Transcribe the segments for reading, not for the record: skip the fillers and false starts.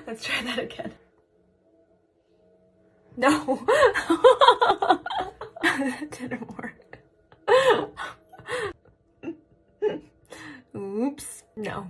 Let's try that again. No. It didn't work. Oops. No.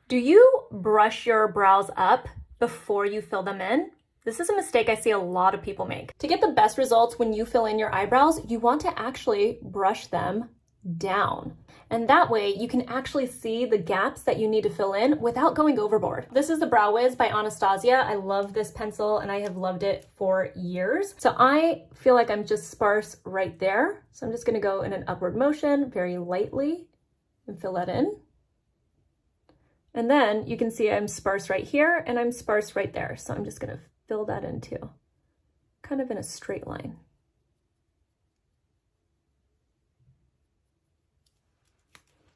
Do you brush your brows up before you fill them in? This is a mistake I see a lot of people make. To get the best results when you fill in your eyebrows, you want to actually brush them down. And that way you can actually see the gaps that you need to fill in without going overboard. This is the Brow Whiz by Anastasia. I love this pencil and I have loved it for years. So I feel like I'm just sparse right there. So I'm just gonna go in an upward motion very lightly and fill that in. And then you can see I'm sparse right here and I'm sparse right there. So I'm just gonna fill that in too, kind of in a straight line.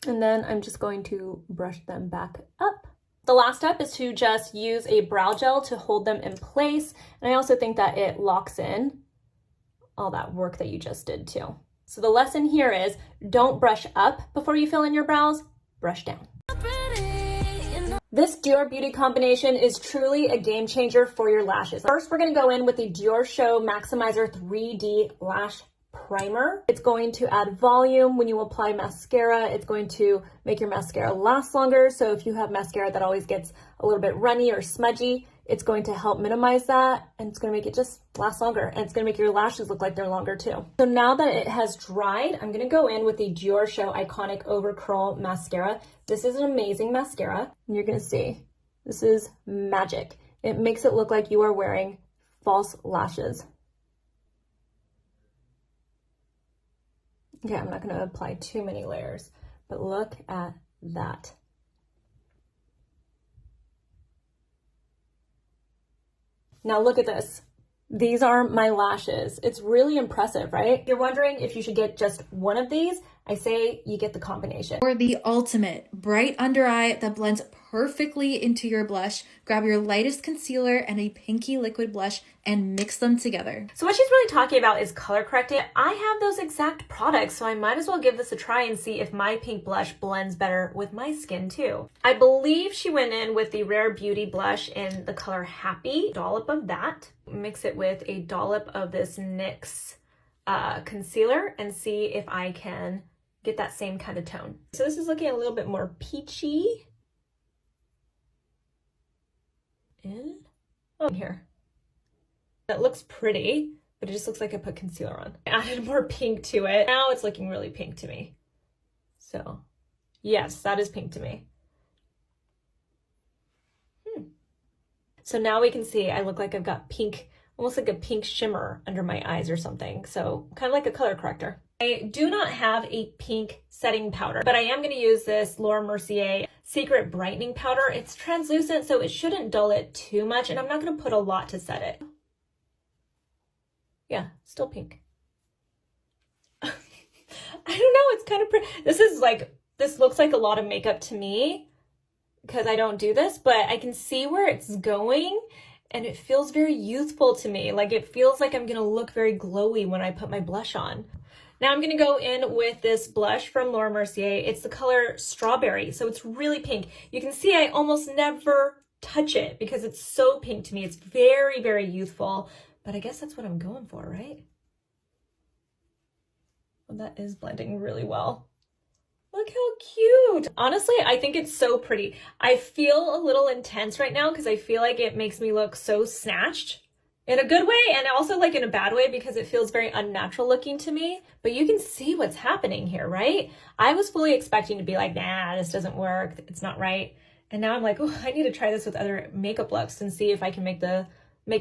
And then I'm just going to brush them back up. The last step is to just use a brow gel to hold them in place. And I also think that it locks in all that work that you just did too. So the lesson here is don't brush up before you fill in your brows, brush down. This Dior Beauty combination is truly a game changer for your lashes. First, we're gonna go in with the Diorshow Maximizer 3D Lash Primer. It's going to add volume when you apply mascara. It's going to make your mascara last longer. So if you have mascara that always gets a little bit runny or smudgy, it's going to help minimize that, and it's going to make it just last longer, and it's going to make your lashes look like they're longer too. So now that it has dried, I'm going to go in with the Diorshow Iconic Overcurl Mascara. This is an amazing mascara, and you're going to see, this is magic. It makes it look like you are wearing false lashes. Okay, I'm not going to apply too many layers, but look at that. Now look at this. These are my lashes. It's really impressive, right? If you're wondering if you should get just one of these, I say you get the combination. For the ultimate bright under eye that blends perfectly into your blush, grab your lightest concealer and a pinky liquid blush and mix them together. So what she's really talking about is color correcting. I have those exact products, so I might as well give this a try and see if my pink blush blends better with my skin too. I believe she went in with the Rare Beauty blush in the color Happy. Dollop of that. Mix it with a dollop of this NYX concealer and see if I can get that same kind of tone. So this is looking a little bit more peachy. In here. That looks pretty, but it just looks like I put concealer on. I added more pink to it. Now it's looking really pink to me. So yes, that is pink to me. So now we can see I look like I've got pink, almost like a pink shimmer under my eyes or something. So kind of like a color corrector. I do not have a pink setting powder, but I am going to use this Laura Mercier Secret Brightening Powder. It's translucent, so it shouldn't dull it too much, and I'm not going to put a lot to set it. Yeah, still pink. I don't know, it's kind of pretty. This looks like a lot of makeup to me because I don't do this, but I can see where it's going and it feels very youthful to me. Like it feels like I'm going to look very glowy when I put my blush on. Now I'm going to go in with this blush from Laura Mercier. It's the color Strawberry, so it's really pink. You can see I almost never touch it because it's so pink to me. It's very, very youthful, but I guess that's what I'm going for, right? Well, that is blending really well. Look how cute. Honestly, I think it's so pretty. I feel a little intense right now because I feel like it makes me look so snatched. In a good way and also like in a bad way because it feels very unnatural looking to me. But you can see what's happening here, right? I was fully expecting to be like, nah, this doesn't work. It's not right. And now I'm like, oh, I need to try this with other makeup looks and see if I can make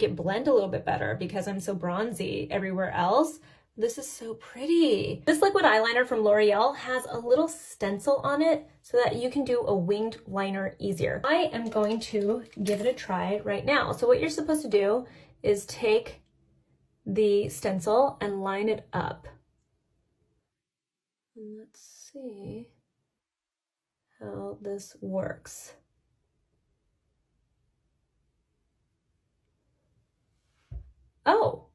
it blend a little bit better because I'm so bronzy everywhere else. This is so pretty. This liquid eyeliner from L'Oreal has a little stencil on it so that you can do a winged liner easier. I am going to give it a try right now. So what you're supposed to do is take the stencil and line it up. And let's see how this works. Oh,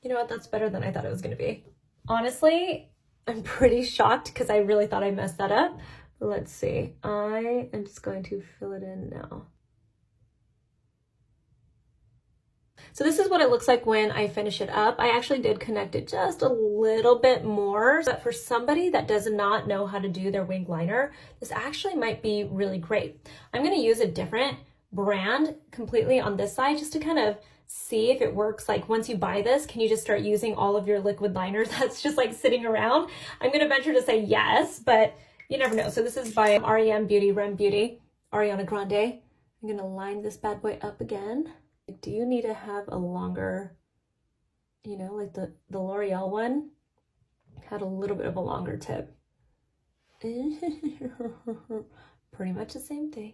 you know what? That's better than I thought it was going to be. Honestly, I'm pretty shocked because I really thought I messed that up. Let's see. I am just going to fill it in now. So this is what it looks like when I finish it up. I actually did connect it just a little bit more, but for somebody that does not know how to do their wing liner, this actually might be really great. I'm going to use a different brand completely on this side just to kind of see if it works. Like once you buy this, can you just start using all of your liquid liner that's just like sitting around? I'm going to venture to say yes, but you never know. So this is by r.e.m. Beauty, r.e.m. Beauty, Ariana Grande. I'm going to line this bad boy up again. Do you need to have a longer, you know, like the L'Oreal one had a little bit of a longer tip. Pretty much the same thing.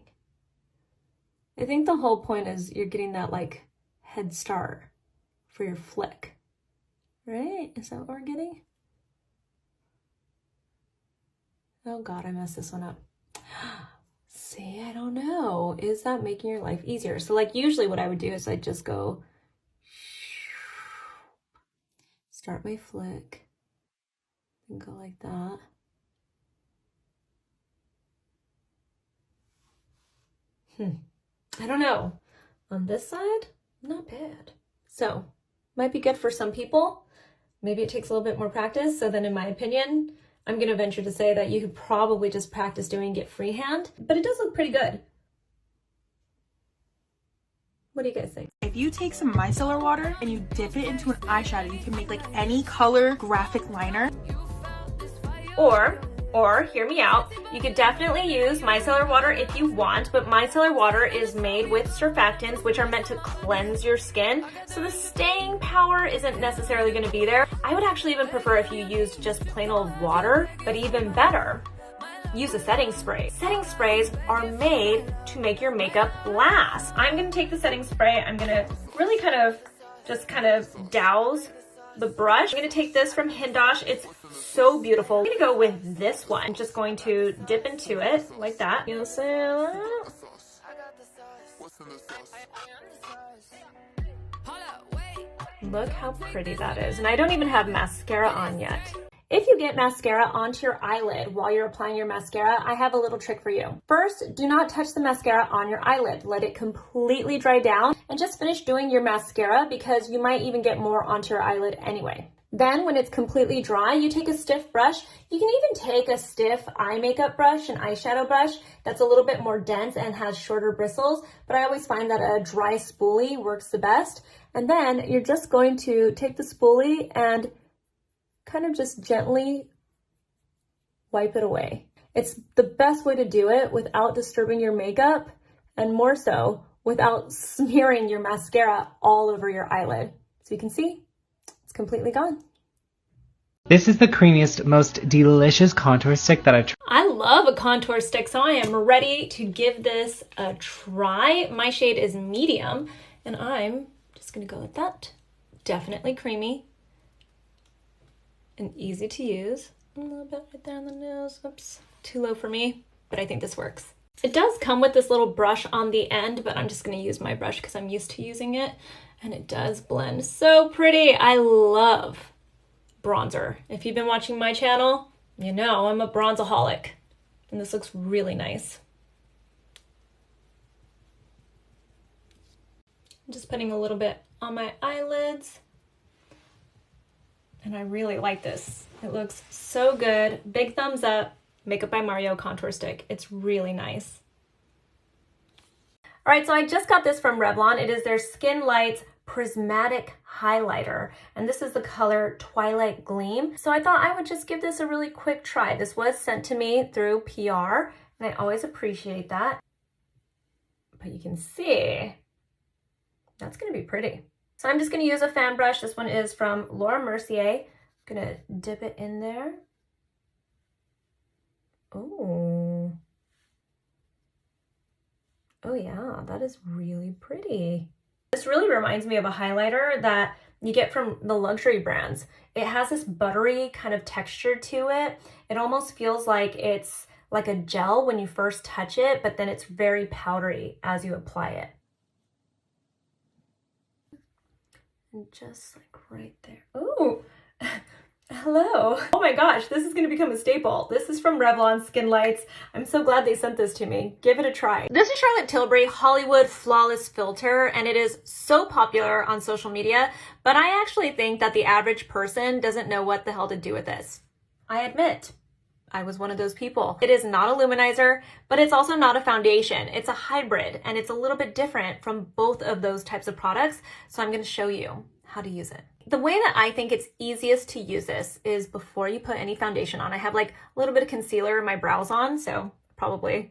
I think the whole point is you're getting that like head start for your flick, right? Is that what we're getting? Oh God, I messed this one up. See, I don't know. Is that making your life easier? So like usually what I would do is I'd just go start my flick and go like that. I don't know. On this side, not bad. So might be good for some people. Maybe it takes a little bit more practice. So then in my opinion, I'm going to venture to say that you could probably just practice doing it freehand, but it does look pretty good. What do you guys think? If you take some micellar water and you dip it into an eyeshadow, you can make like any color graphic liner. Or hear me out, you could definitely use micellar water if you want, but micellar water is made with surfactants, which are meant to cleanse your skin, so the staying power isn't necessarily going to be there. I would actually even prefer if you used just plain old water, but even better, use a setting spray. Setting sprays are made to make your makeup last. I'm going to take the setting spray, I'm going to really kind of douse the brush. I'm going to take this from Hindosh. It's so beautiful. I'm going to go with this one. I'm just going to dip into it like that. You know, say look how pretty that is. And I don't even have mascara on yet. If you get mascara onto your eyelid while you're applying your mascara, I have a little trick for you. First, do not touch the mascara on your eyelid. Let it completely dry down and just finish doing your mascara because you might even get more onto your eyelid anyway. Then when it's completely dry, you take a stiff brush. You can even take a stiff eye makeup brush, an eyeshadow brush that's a little bit more dense and has shorter bristles, but I always find that a dry spoolie works the best. And then you're just going to take the spoolie and kind of just gently wipe it away. It's the best way to do it without disturbing your makeup and more so without smearing your mascara all over your eyelid. So you can see it's completely gone. This is the creamiest, most delicious contour stick that I've tried. I love a contour stick, so I am ready to give this a try. My shade is medium, and I'm just gonna go with that. Definitely creamy and easy to use. A little bit right there on the nose. Oops, too low for me, but I think this works. It does come with this little brush on the end, but I'm just gonna use my brush because I'm used to using it, and it does blend so pretty. I love bronzer. If you've been watching my channel, you know I'm a bronzaholic, and this looks really nice. I'm just putting a little bit on my eyelids. And I really like this. It looks so good. Big thumbs up. Makeup by Mario contour stick. It's really nice. All right, so I just got this from Revlon. It is their SkinLights Prismatic highlighter, and this is the color Twilight Gleam. So I thought I would just give this a really quick try. This was sent to me through PR, and I always appreciate that. But you can see that's gonna be pretty. So I'm just gonna use a fan brush. This one is from Laura Mercier. I'm gonna dip it in there. Oh. Oh yeah, that is really pretty. This really reminds me of a highlighter that you get from the luxury brands. It has this buttery kind of texture to it. It almost feels like it's like a gel when you first touch it, but then it's very powdery as you apply it. And just like right there. Ooh, I Hello. Oh my gosh, this is gonna become a staple. This is from Revlon SkinLights. I'm so glad they sent this to me. Give it a try. This is Charlotte Tilbury Hollywood Flawless Filter, and it is so popular on social media, but I actually think that the average person doesn't know what the hell to do with this. I admit, I was one of those people. It is not a luminizer, but it's also not a foundation. It's a hybrid, and it's a little bit different from both of those types of products, so I'm gonna show you how to use it. The way that I think it's easiest to use this is before you put any foundation on. I have like a little bit of concealer in my brows on, so probably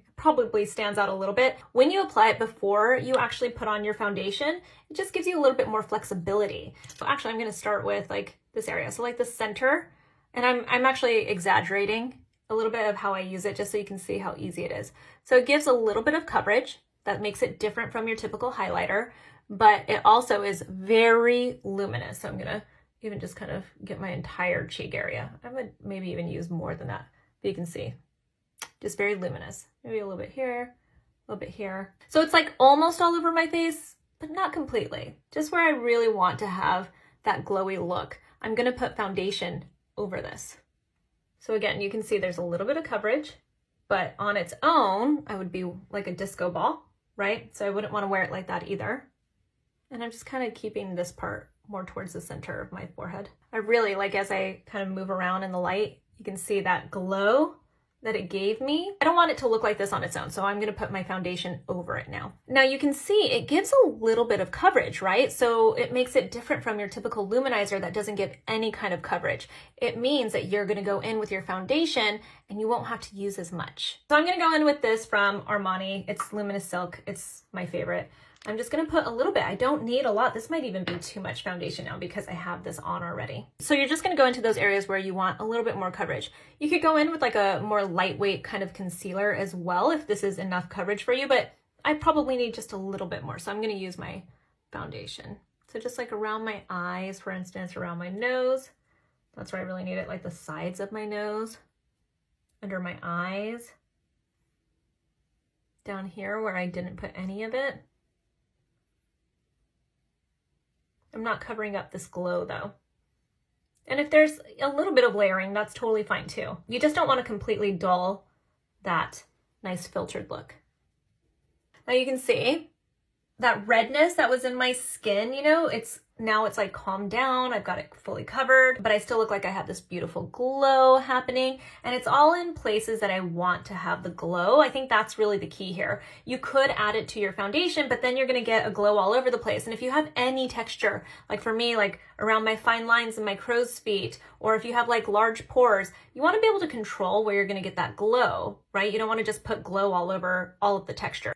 stands out a little bit. When you apply it before you actually put on your foundation, it just gives you a little bit more flexibility. So actually I'm gonna start with like this area. So like the center, and I'm actually exaggerating a little bit of how I use it just so you can see how easy it is. So it gives a little bit of coverage that makes it different from your typical highlighter, but it also is very luminous. So I'm gonna even just kind of get my entire cheek area. I would maybe even use more than that, but you can see, just very luminous. Maybe a little bit here, a little bit here. So it's like almost all over my face, but not completely. Just where I really want to have that glowy look. I'm gonna put foundation over this. So again, you can see there's a little bit of coverage, but on its own, I would be like a disco ball, right? So I wouldn't want to wear it like that either. And I'm just kind of keeping this part more towards the center of my forehead. I really like, as I kind of move around in the light, you can see that glow that it gave me. I don't want it to look like this on its own, so I'm gonna put my foundation over it now. Now you can see it gives a little bit of coverage, right? So it makes it different from your typical luminizer that doesn't give any kind of coverage. It means that you're gonna go in with your foundation and you won't have to use as much. So I'm gonna go in with this from Armani. It's Luminous Silk, it's my favorite. I'm just gonna put a little bit. I don't need a lot. This might even be too much foundation now because I have this on already. So you're just gonna go into those areas where you want a little bit more coverage. You could go in with like a more lightweight kind of concealer as well if this is enough coverage for you, but I probably need just a little bit more. So I'm gonna use my foundation. So just like around my eyes, for instance, around my nose. That's where I really need it, like the sides of my nose, under my eyes, down here where I didn't put any of it. I'm not covering up this glow though. And if there's a little bit of layering, that's totally fine too. You just don't want to completely dull that nice filtered look. Now you can see that redness that was in my skin, you know, now it's like calmed down. I've got it fully covered, but I still look like I have this beautiful glow happening, and it's all in places that I want to have the glow. I think that's really the key here. You could add it to your foundation, but then you're gonna get a glow all over the place. And if you have any texture, like for me, like around my fine lines and my crow's feet, or if you have like large pores, you wanna be able to control where you're gonna get that glow, right? You don't wanna just put glow all over all of the texture.